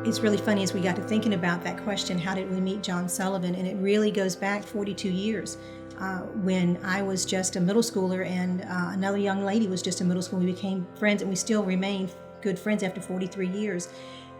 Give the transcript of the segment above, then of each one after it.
It's really funny as we got to thinking about that question, how did we meet John Sullivan? And it really goes back 42 years when I was just a middle schooler and another young lady was just a middle schooler. We became friends, and we still remain good friends after 43 years.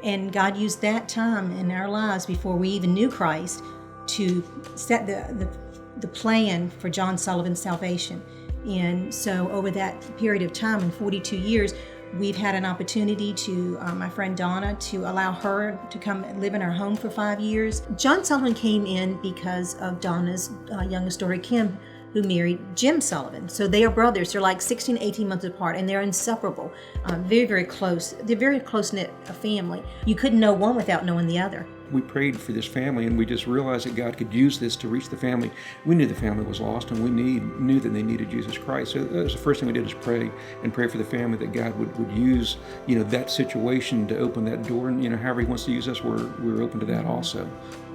And God used that time in our lives before we even knew Christ to set the plan for John Sullivan's salvation. And so over that period of time, in 42 years, we've had an opportunity to, my friend Donna, to allow her to come live in our home for 5 years. John Sullivan came in because of Donna's youngest daughter, Kim, who married Jim Sullivan. So they are brothers. They're like 16, 18 months apart, and they're inseparable. Very, very close. They're very close-knit family. You couldn't know one without knowing the other. We prayed for this family, and we just realized that God could use this to reach the family. We knew the family was lost, and we knew that they needed Jesus Christ. So that was the first thing we did, is pray for the family, that God would use, that situation to open that door. And, however He wants to use us, we're open to that also.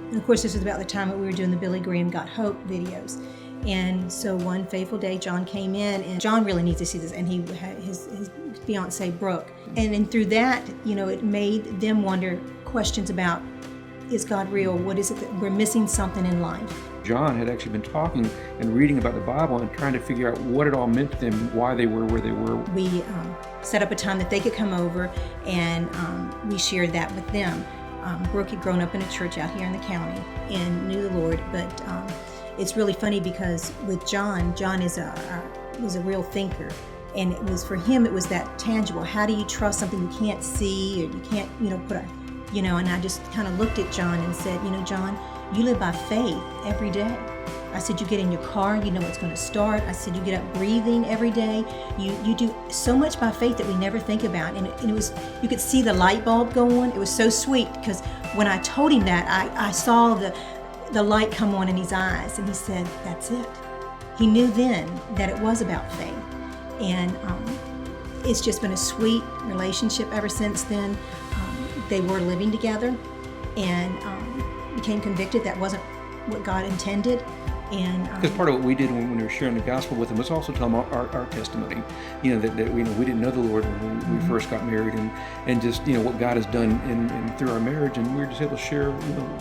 And of course, this is about the time that we were doing the Billy Graham Got Hope videos. And so one fateful day, John came in, and John really needs to see this, and he had his fiancee, Brooke. And through that, it made them wonder questions about, is God real? What is it that we're missing something in life? John had actually been talking and reading about the Bible and trying to figure out what it all meant to them, why they were where they were. We set up a time that they could come over, and we shared that with them. Brooke had grown up in a church out here in the county and knew the Lord, but it's really funny because with John was a real thinker. And it was, for him, it was that tangible. How do you trust something you can't see, or you can't, put a, and I just kind of looked at John and said, John, you live by faith every day. I said, you get in your car, you know it's going to start. I said, you get up breathing every day. You do so much by faith that we never think about. And it was, you could see the light bulb go on. It was so sweet, because when I told him that, I saw the light come on in his eyes, and he said, that's it. He knew then that it was about faith. And it's just been a sweet relationship ever since then. They were living together and became convicted that wasn't what God intended. And because part of what we did when we were sharing the gospel with them was also tell them our testimony, that we didn't know the Lord when we first got married, and just what God has done in through our marriage, and we were just able to share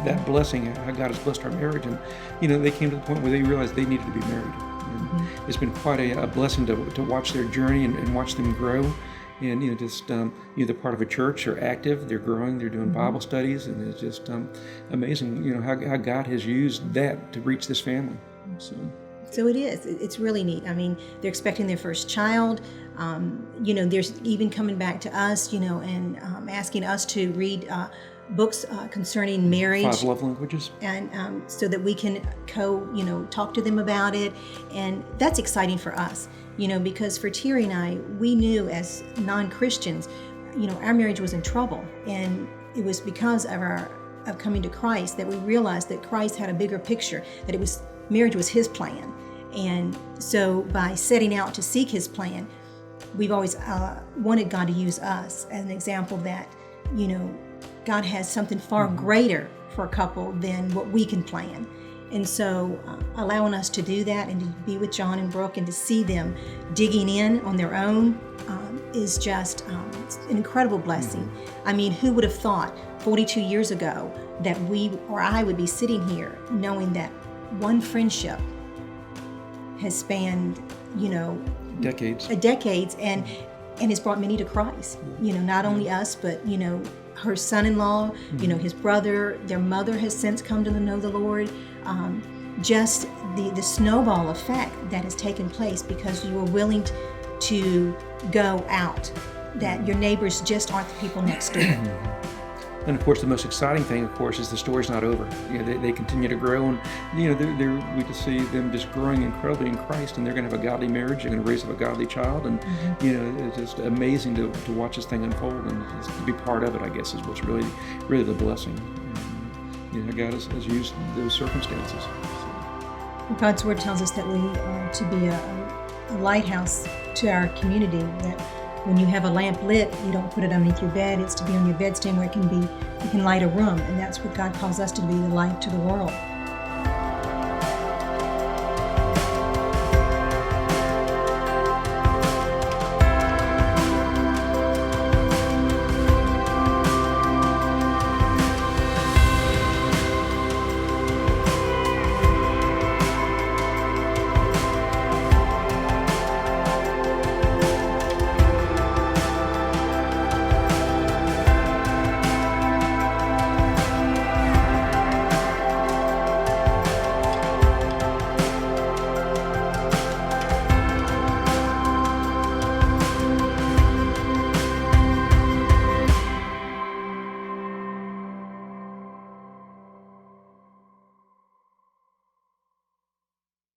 that blessing, how God has blessed our marriage, and they came to the point where they realized they needed to be married. And it's been quite a blessing to watch their journey and watch them grow. And they're part of a church, they're active, they're growing, they're doing Bible studies, and it's just amazing, how God has used that to reach this family. So it is. It's really neat. I mean, they're expecting their first child. There's even coming back to us, and asking us to read books concerning marriage. 5 love languages. And so that we can talk to them about it. And that's exciting for us, because for Terry and I, we knew as non-Christians, our marriage was in trouble. And it was because of coming to Christ that we realized that Christ had a bigger picture, that marriage was His plan. And so by setting out to seek His plan, we've always wanted God to use us as an example that, God has something far greater for a couple than what we can plan. And so allowing us to do that and to be with John and Brooke and to see them digging in on their own is just it's an incredible blessing. I mean, who would have thought 42 years ago that I would be sitting here knowing that one friendship has spanned, decades and has brought many to Christ. Not only us, but, her son-in-law, his brother, their mother has since come to know the Lord. Just the snowball effect that has taken place because you were willing to go out, that your neighbors just aren't the people next door. And of course, the most exciting thing, of course, is the story's not over. They continue to grow, and we just see them just growing incredibly in Christ, and they're going to have a godly marriage. They're going to raise up a godly child, and it's just amazing to watch this thing unfold, and just to be part of it, I guess, is what's really, really the blessing. And, God has used those circumstances. God's Word tells us that we are to be a lighthouse to our community. That when you have a lamp lit, you don't put it underneath your bed. It's to be on your bedstand where you can light a room. And that's what God calls us to be, the light to the world.